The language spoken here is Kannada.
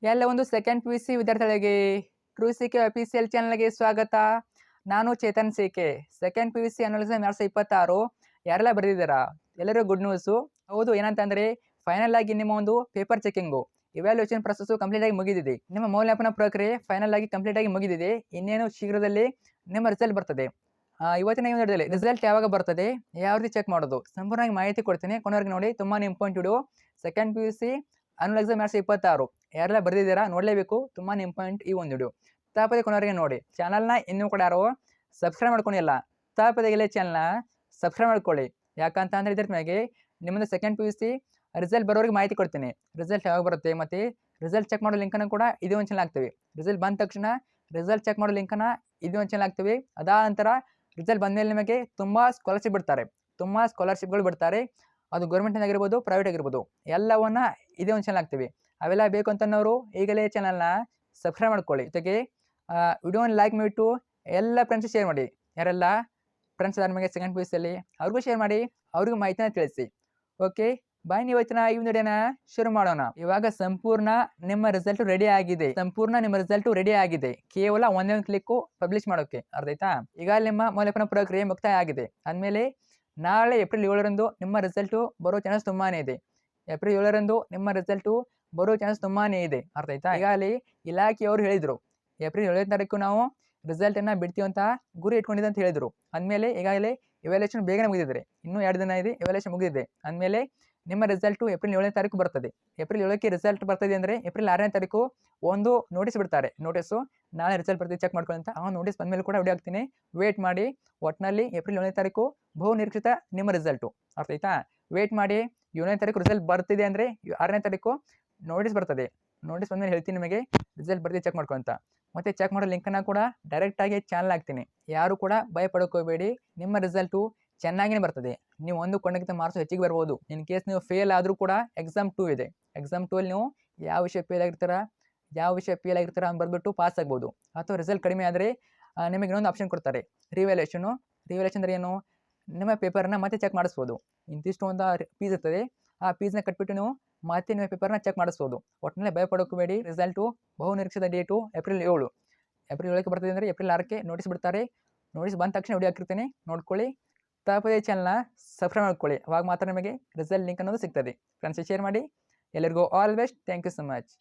ಎಲ್ಲ ಒಂದು ಸೆಕೆಂಡ್ ಪಿ.ಯು.ಸಿ ವಿದ್ಯಾರ್ಥಿಗಳಿಗೆ ಕ್ರೂಸಿಕೆ ಅಫಿಷಿಯಲ್ ಚಾನಲ್ಗೆ ಸ್ವಾಗತ. ನಾನು Chetan C K. Second PUC analysis 2026 ಯಾರೆಲ್ಲ ಬರೆದಿದ್ದೀರಾ? ಎಲ್ಲರಿಗೂ ಗುಡ್ ನ್ಯೂಸು. ಹೌದು, ಏನಂತಂದರೆ ಫೈನಲ್ ಆಗಿ ನಿಮ್ಮ ಒಂದು paper checking evaluation process complete ಆಗಿ ಮುಗಿದಿದೆ. ನಿಮ್ಮ ಮೌಲ್ಯಮಾಪನ ಪ್ರಕ್ರಿಯೆ ಫೈನಲ್ ಆಗಿ ಕಂಪ್ಲೀಟ್ ಆಗಿ ಮುಗಿದಿದೆ. ಇನ್ನೇನು ಶೀಘ್ರದಲ್ಲಿ ನಿಮ್ಮ ರಿಸಲ್ಟ್ ಬರ್ತದೆ. ಇವತ್ತಿನ ಈ ವಿಡಿಯೋದಲ್ಲಿ ರಿಸಲ್ಟ್ ಯಾವಾಗ ಬರ್ತದೆ, ಯಾವ ರೀತಿ ಚೆಕ್ ಮಾಡೋದು ಸಂಪೂರ್ಣವಾಗಿ ಮಾಹಿತಿ ಕೊಡ್ತೀನಿ. ಕೊನೆವರೆಗೆ ನೋಡಿ, ತುಂಬಾ important video. Second PUC annual exam 2026 ಯಾರೆಲ್ಲ ಬರೆದಿದ್ದೀರಾ ನೋಡಲೇಬೇಕು, ತುಂಬಾ ಇಂಪಾರ್ಟೆಂಟ್ ಈ ಒಂದು ವಿಡಿಯೋ. ತಪ್ಪದೆ ಕೊನೆವರೆಗೆ ನೋಡಿ. ಚಾನಲ್ನ ಇನ್ನೂ ಕೂಡ ಯಾರು ಸಬ್ಸ್ಕ್ರೈಬ್ ಮಾಡ್ಕೊಂಡಿಲ್ಲ, ತಪ್ಪದೆ ಚಾನಲ್ನ ಸಬ್ಸ್ಕ್ರೈಬ್ ಮಾಡ್ಕೊಳ್ಳಿ. ಯಾಕಂತ ಅಂದರೆ ಇದ್ರ ಮ್ಯಾಗೆ ನಿಮ್ಮದು ಸೆಕೆಂಡ್ ಪಿ.ಯು.ಸಿ ರಿಸಲ್ಟ್ ಬರೋರಿಗೆ ಮಾಹಿತಿ ಕೊಡ್ತೀನಿ. ರಿಸಲ್ಟ್ ಯಾವಾಗ ಬರುತ್ತೆ ಮತ್ತು ರಿಸಲ್ಟ್ ಚೆಕ್ ಮಾಡೋ ಲಿಂಕನ್ನು ಕೂಡ ಇದೇ ಒಂದು ಚಾನಲ್ ಹಾಕ್ತೀವಿ. ರಿಸಲ್ಟ್ ಬಂದ ತಕ್ಷಣ ರಿಸಲ್ಟ್ ಚೆಕ್ ಮಾಡೋ ಲಿಂಕನ್ನು ಇದೇ ಒಂದು ಚಾನಲ್ ಹಾಕ್ತೀವಿ. ಅದಾದ ನಂತರ ರಿಸಲ್ಟ್ ಬಂದಮೇಲೆ ನಿಮಗೆ ತುಂಬ ಸ್ಕಾಲರ್ಶಿಪ್ ಬಿಡ್ತಾರೆ, ತುಂಬ ಸ್ಕಾಲರ್ಶಿಪ್ಗಳು ಬಿಡ್ತಾರೆ. ಅದು ಗೌರ್ಮೆಂಟಿಂದ ಆಗಿರ್ಬೋದು, ಪ್ರೈವೇಟ್ ಆಗಿರ್ಬೋದು, ಎಲ್ಲವನ್ನ ಇದೇ ಒಂದು ಚಾನಲ್ ಹಾಕ್ತೀವಿ. ಅವೆಲ್ಲ ಬೇಕು ಅಂತನ್ನೋರು ಈಗಲೇ ಚಾನಲ್ನ ಸಬ್ಸ್ಕ್ರೈಬ್ ಮಾಡ್ಕೊಳ್ಳಿ. ಜೊತೆಗೆ ವಿಡಿಯೋನ ಲೈಕ್ ಮಾಡಿಬಿಟ್ಟು ಎಲ್ಲ ಫ್ರೆಂಡ್ಸ್ ಶೇರ್ ಮಾಡಿ. ಯಾರೆಲ್ಲ ಫ್ರೆಂಡ್ಸ್ ಅದಾರ ನಿಮಗೆ ಸೆಕೆಂಡ್ ಪಿ.ಯು.ಸಿಯಲ್ಲಿ ಅವ್ರಿಗೂ ಶೇರ್ ಮಾಡಿ, ಅವ್ರಿಗೂ ಮಾಹಿತಿನ ತಿಳಿಸಿ. ಓಕೆ, ಬಾಯ್. ಇವತ್ತಿನ ಈ ವಿಡಿಯೋನ ಶುರು ಮಾಡೋಣ. ಇವಾಗ ಸಂಪೂರ್ಣ ನಿಮ್ಮ ರಿಸಲ್ಟ್ ರೆಡಿ ಆಗಿದೆ. ನಿಮ್ಮ ರಿಸಲ್ಟ್ ರೆಡಿ ಆಗಿದೆ. ಕೇವಲ ಒಂದೇ ಒಂದು ಕ್ಲಿಕ್ಕು ಪಬ್ಲಿಷ್ ಮಾಡೋಕೆ, ಅರ್ಥ ಆಯ್ತಾ? ಈಗ ನಿಮ್ಮ ಮೌಲ್ಯಮಾಪನ ಪ್ರಕ್ರಿಯೆ ಮುಕ್ತಾಯ ಆಗಿದೆ. ಅಂದಮೇಲೆ ನಾಳೆ ಏಪ್ರಿಲ್ 7ರಂದು ನಿಮ್ಮ ರಿಸಲ್ಟು ಬರೋ ಚಾನ್ಸ್ ತುಂಬಾ ಇದೆ. ಏಪ್ರಿಲ್ 7ರಂದು ನಿಮ್ಮ ರಿಸಲ್ಟು ಬರೋ ಚಾನ್ಸ್ ತುಂಬಾ ಇದೆ, ಅರ್ಥ ಆಯ್ತಾ? ಈಗಾಗಲೇ ಇಲಾಖೆಯವರು ಹೇಳಿದರು ಏಪ್ರಿಲ್ 7ನೇ ತಾರೀಕು ನಾವು ರಿಸಲ್ಟನ್ನು ಬಿಡ್ತೀವಿ ಅಂತ ಗುರಿ ಇಟ್ಕೊಂಡಿದೆ ಅಂತ ಹೇಳಿದರು. ಅಂದಮೇಲೆ ಈಗಾಗಲೇ ಇವ್ಯಾಲ್ಯೂಯೇಷನ್ ಬೇಗನೆ ಮುಗಿದಿದೆ. ಇನ್ನೂ 2 ದಿನ ಇದೆ, ಇವ್ಯಾಲ್ಯೂಯೇಷನ್ ಮುಗಿದಿದೆ. ಅಂದಮೇಲೆ ನಿಮ್ಮ ರಿಸಲ್ಟು ಏಪ್ರಿಲ್ 7ನೇ ತಾರೀಕು ಬರ್ತದೆ. ಏಪ್ರಿಲ್ 7ಕ್ಕೆ ರಿಸಲ್ಟ್ ಬರ್ತದೆ ಅಂದರೆ ಏಪ್ರಿಲ್ 6ನೇ ತಾರೀಕು ಒಂದು ನೋಟಿಸ್ ಬಿಡ್ತಾರೆ. ನೋಟಿಸು ನಾಳೆ ರಿಸಲ್ಟ್ ಬರ್ತೀವಿ, ಚೆಕ್ ಮಾಡ್ಕೊಳ್ಳಿ ಅಂತ. ಆ ನೋಟಿಸ್ ಬಂದಮೇಲೆ ಕೂಡ ವಿಡಿಯೋ ಹಾಕ್ತೀನಿ, ವೇಟ್ ಮಾಡಿ. ಒಟ್ಟಿನಲ್ಲಿ ಏಪ್ರಿಲ್ 7ನೇ ತಾರೀಕು ಬಹು ನಿರೀಕ್ಷಿತ ನಿಮ್ಮ ರಿಸಲ್ಟು, ಅರ್ಥ ಆಯ್ತಾ? ವೇಟ್ ಮಾಡಿ. 7ನೇ ತಾರೀಕು ರಿಸಲ್ಟ್ ಬರ್ತಿದೆ ಅಂದರೆ 6ನೇ ತಾರೀಕು ನೋಟಿಸ್ ಬರ್ತದೆ. ನೋಟಿಸ್ ಬಂದಮೇಲೆ ಹೇಳ್ತೀನಿ ನಿಮಗೆ ರಿಸಲ್ಟ್ ಬರ್ತೀವಿ, ಚೆಕ್ ಮಾಡ್ಕೊಂತ. ಮತ್ತು ಚೆಕ್ ಮಾಡೋ ಲಿಂಕನ್ನು ಕೂಡ ಡೈರೆಕ್ಟಾಗಿ ಚಾನಲ್ ಹಾಕ್ತೀನಿ. ಯಾರು ಕೂಡ ಭಯ ಪಡ್ಕೋಬೇಡಿ, ನಿಮ್ಮ ರಿಸಲ್ಟು ಚೆನ್ನಾಗಿಯೇ ಬರ್ತದೆ. ನೀವು ಕೊಂಡಕ್ಕಿಂತ ಮಾರ್ಕ್ಸ್ ಹೆಚ್ಚಿಗೆ ಬರ್ಬೋದು. ಇನ್ ಕೇಸ್ ನೀವು ಫೇಲ್ ಆದರೂ ಕೂಡ ಎಕ್ಸಾಮ್ 2 ಇದೆ. ಎಕ್ಸಾಮ್ 2ಅಲ್ಲಿ ನೀವು ಯಾವ ವಿಷಯ ಫೇಲ್ ಆಗಿರ್ತಾರ ಅಂತ ಬರ್ಬಿಟ್ಟು ಪಾಸ್ ಆಗ್ಬೋದು. ಅಥವಾ ರಿಸಲ್ಟ್ ಕಡಿಮೆ ಆದರೆ ನಿಮಗೆ ಇನ್ನೊಂದು ಆಪ್ಷನ್ ಕೊಡ್ತಾರೆ, ರಿವ್ಯಾಲ್ಯೂಯೇಷನು ಅಂದರೆ ಏನು, ನಿಮ್ಮ ಪೇಪರ್ನ ಮತ್ತೆ ಚೆಕ್ ಮಾಡಿಸ್ಬೋದು. ಇಂತಿಷ್ಟು ಒಂದು ಫೀಸ್ ಇರ್ತದೆ, ಆ ಫೀಸ್ನ ಕಟ್ಬಿಟ್ಟು ನೀವು ಮತ್ತೆ ನಿಮ್ಮ ಪೇಪರ್ನ ಚೆಕ್ ಮಾಡಿಸ್ಬೋದು. ಒಟ್ಟಿನಲ್ಲಿ ಭಯ ಪಡೋಕೋಬೇಡಿ. ರಿಸಲ್ಟು ಬಹು ನಿರೀಕ್ಷಿತ ಡೇಟು ಏಪ್ರಿಲ್ 7ಕ್ಕೆ ಬರ್ತದೆ ಅಂದರೆ ಏಪ್ರಿಲ್ 6ಕ್ಕೆ ನೋಟಿಸ್ ಬಿಡ್ತಾರೆ. ನೋಟಿಸ್ ಬಂದ ತಕ್ಷಣ ವಿಡಿಯೋ ಹಾಕಿರ್ತೀನಿ, ನೋಡ್ಕೊಳ್ಳಿ. ತಪ್ಪದೇ ಚಾನಲ್ನ ಸಬ್ಸ್ಕ್ರೈಬ್ ಮಾಡ್ಕೊಳ್ಳಿ. ಅವಾಗ ಮಾತ್ರ ನಿಮಗೆ ರಿಸಲ್ಟ್ ಲಿಂಕ್ ಅನ್ನೋದು ಸಿಗ್ತದೆ. ಫ್ರೆಂಡ್ಸ್ ಶೇರ್ ಮಾಡಿ. ಎಲ್ಲರಿಗೂ all best. Thank you so much.